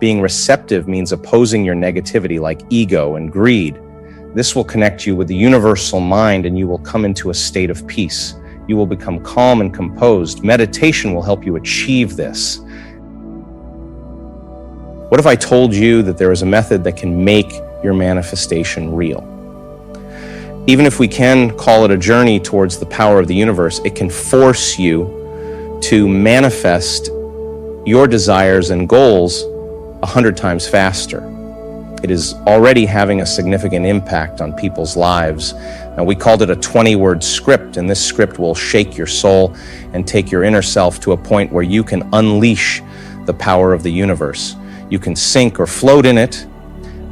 Being receptive means opposing your negativity like ego and greed. This will connect you with the universal mind and you will come into a state of peace. You will become calm and composed. Meditation will help you achieve this. What if I told you that there is a method that can make your manifestation real? Even if we can call it a journey towards the power of the universe, it can force you to manifest your desires and goals 100 times faster. It is already having a significant impact on people's lives. Now, we called it a 20-word script, and this script will shake your soul and take your inner self to a point where you can unleash the power of the universe. You can sink or float in it,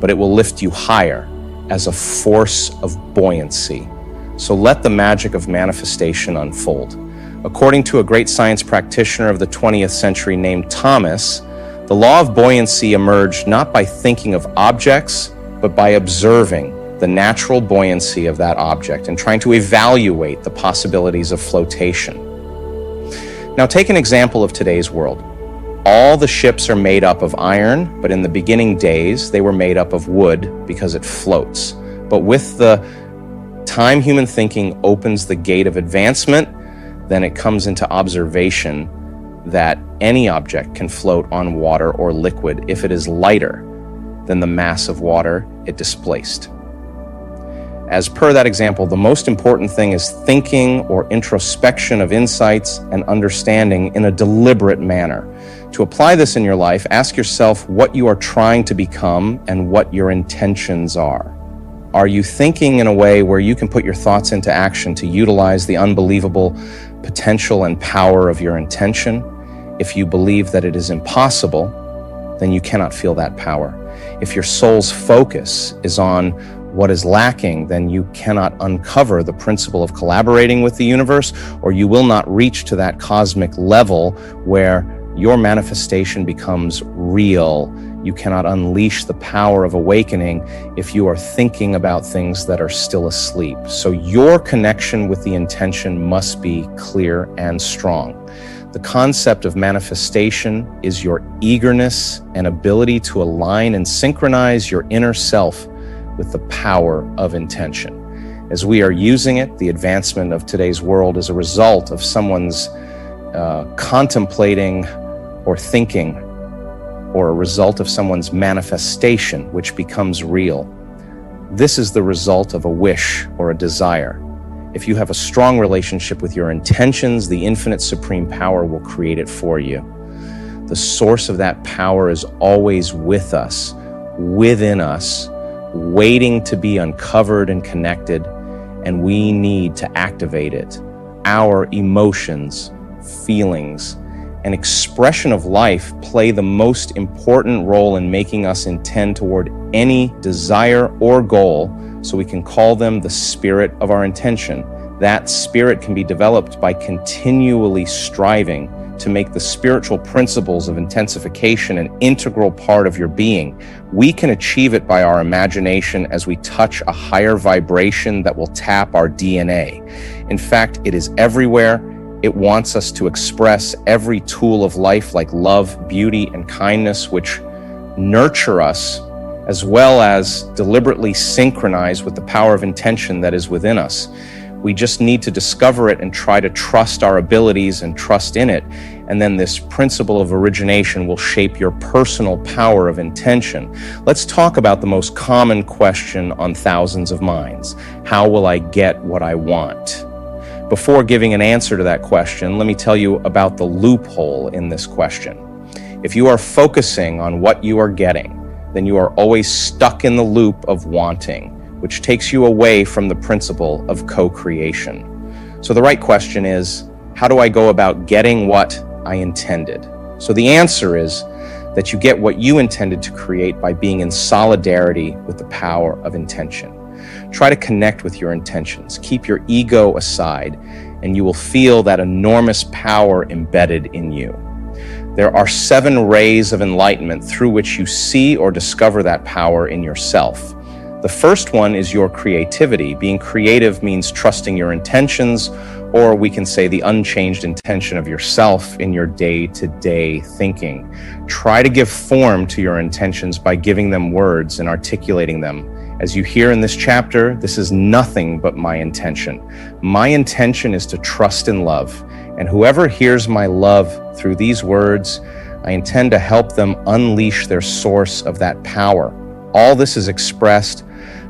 but it will lift you higher as a force of buoyancy. So let the magic of manifestation unfold. According to a great science practitioner of the 20th century named Thomas, the law of buoyancy emerged not by thinking of objects, but by observing the natural buoyancy of that object and trying to evaluate the possibilities of flotation. Now take an example of today's world. All the ships are made up of iron, but in the beginning days, they were made up of wood because it floats. But with the time human thinking opens the gate of advancement, then it comes into observation that any object can float on water or liquid if it is lighter than the mass of water it displaced. As per that example, the most important thing is thinking or introspection of insights and understanding in a deliberate manner. To apply this in your life, ask yourself what you are trying to become and what your intentions are. Are you thinking in a way where you can put your thoughts into action to utilize the unbelievable potential and power of your intention? If you believe that it is impossible, then you cannot feel that power. If your soul's focus is on what is lacking, then you cannot uncover the principle of collaborating with the universe, or you will not reach to that cosmic level where your manifestation becomes real. You cannot unleash the power of awakening if you are thinking about things that are still asleep. So your connection with the intention must be clear and strong. The concept of manifestation is your eagerness and ability to align and synchronize your inner self with the power of intention. As we are using it, the advancement of today's world is a result of someone's contemplating or thinking, or a result of someone's manifestation, which becomes real. This is the result of a wish or a desire. If you have a strong relationship with your intentions, the infinite supreme power will create it for you. The source of that power is always with us, within us, waiting to be uncovered and connected, and we need to activate it. Our emotions, feelings, and expression of life play the most important role in making us intend toward any desire or goal, so we can call them the spirit of our intention. That spirit can be developed by continually striving to make the spiritual principles of intensification an integral part of your being. We can achieve it by our imagination as we touch a higher vibration that will tap our DNA. In fact, it is everywhere. It wants us to express every tool of life like love, beauty, and kindness, which nurture us, as well as deliberately synchronize with the power of intention that is within us. We just need to discover it and try to trust our abilities and trust in it. And then this principle of origination will shape your personal power of intention. Let's talk about the most common question on thousands of minds. How will I get what I want? Before giving an answer to that question, let me tell you about the loophole in this question. If you are focusing on what you are getting, then you are always stuck in the loop of wanting, which takes you away from the principle of co-creation. So the right question is, how do I go about getting what I intended? So the answer is that you get what you intended to create by being in solidarity with the power of intention. Try to connect with your intentions. Keep your ego aside, and you will feel that enormous power embedded in you. There are 7 rays of enlightenment through which you see or discover that power in yourself. The first one is your creativity. Being creative means trusting your intentions, Or we can say the unchanged intention of yourself in your day-to-day thinking. Try to give form to your intentions by giving them words and articulating them. As you hear in this chapter, this is nothing but my intention. My intention is to trust in love, and whoever hears my love through these words, I intend to help them unleash their source of that power. All this is expressed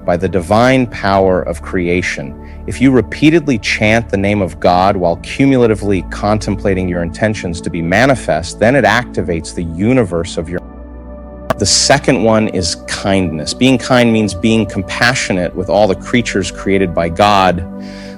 by the divine power of creation. If you repeatedly chant the name of God while cumulatively contemplating your intentions to be manifest, then it activates the universe of your. The second one is kindness. Being kind means being compassionate with all the creatures created by God,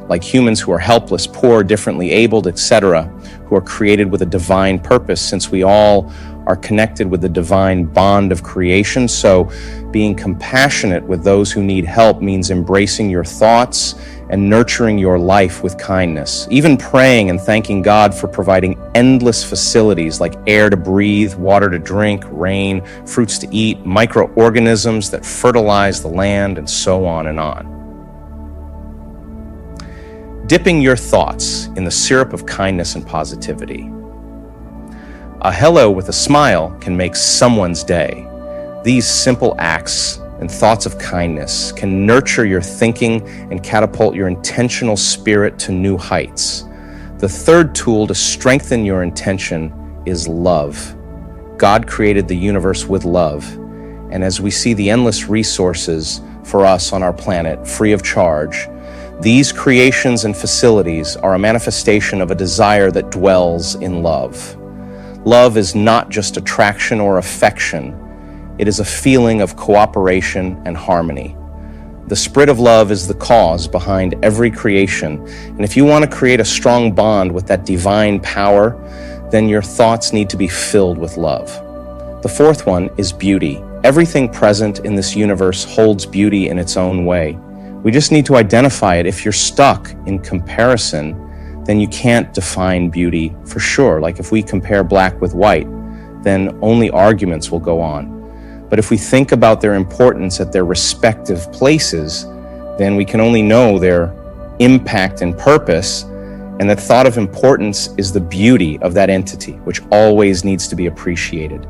like humans who are helpless, poor, differently abled, etc., who are created with a divine purpose, since we all are connected with the divine bond of creation. So being compassionate with those who need help means embracing your thoughts and nurturing your life with kindness. Even praying and thanking God for providing endless facilities like air to breathe, water to drink, rain, fruits to eat, microorganisms that fertilize the land, and so on and on. Dipping your thoughts in the syrup of kindness and positivity. A hello with a smile can make someone's day. These simple acts and thoughts of kindness can nurture your thinking and catapult your intentional spirit to new heights. The third tool to strengthen your intention is love. God created the universe with love, and as we see the endless resources for us on our planet free of charge, these creations and facilities are a manifestation of a desire that dwells in love. Love is not just attraction or affection. It is a feeling of cooperation and harmony. The spirit of love is the cause behind every creation. And if you want to create a strong bond with that divine power, then your thoughts need to be filled with love. The fourth one is beauty. Everything present in this universe holds beauty in its own way. We just need to identify it. If you're stuck in comparison, then you can't define beauty for sure. Like if we compare black with white, then only arguments will go on. But if we think about their importance at their respective places, then we can only know their impact and purpose, and that thought of importance is the beauty of that entity, which always needs to be appreciated.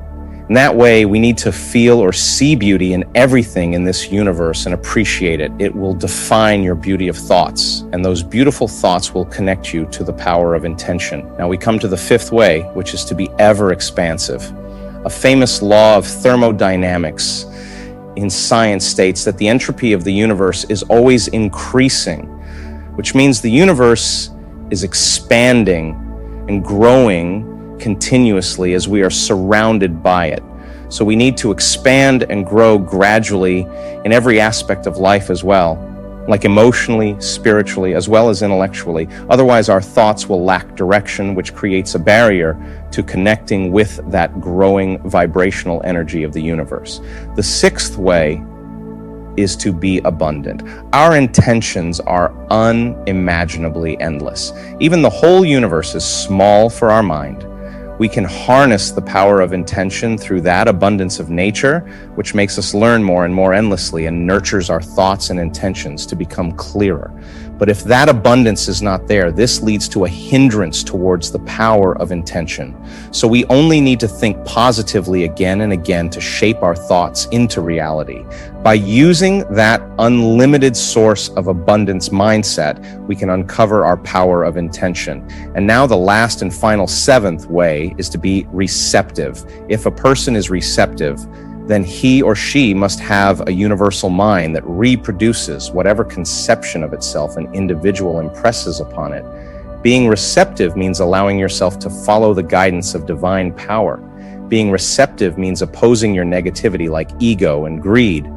In that way, we need to feel or see beauty in everything in this universe and appreciate it. It will define your beauty of thoughts, and those beautiful thoughts will connect you to the power of intention. Now we come to the fifth way, which is to be ever expansive. A famous law of thermodynamics in science states that the entropy of the universe is always increasing, which means the universe is expanding and growing continuously as we are surrounded by it. So we need to expand and grow gradually in every aspect of life as well, like emotionally, spiritually, as well as intellectually. Otherwise, our thoughts will lack direction, which creates a barrier to connecting with that growing vibrational energy of the universe. The sixth way is to be abundant. Our intentions are unimaginably endless. Even the whole universe is small for our mind. We can harness the power of intention through that abundance of nature, which makes us learn more and more endlessly and nurtures our thoughts and intentions to become clearer. But if that abundance is not there, this leads to a hindrance towards the power of intention. So we only need to think positively again and again to shape our thoughts into reality. By using that unlimited source of abundance mindset, we can uncover our power of intention. And now the last and final seventh way is to be receptive. If a person is receptive, then he or she must have a universal mind that reproduces whatever conception of itself an individual impresses upon it. Being receptive means allowing yourself to follow the guidance of divine power. Being receptive means opposing your negativity like ego and greed.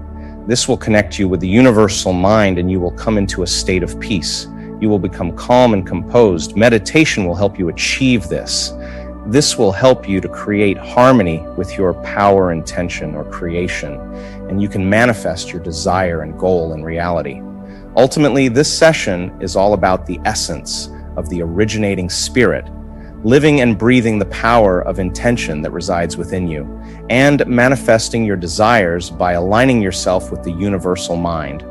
This will connect you with the universal mind, and you will come into a state of peace. You will become calm and composed. Meditation will help you achieve this. This will help you to create harmony with your power, intention, or creation, and you can manifest your desire and goal in reality. Ultimately, this session is all about the essence of the originating spirit, living and breathing the power of intention that resides within you, and manifesting your desires by aligning yourself with the universal mind.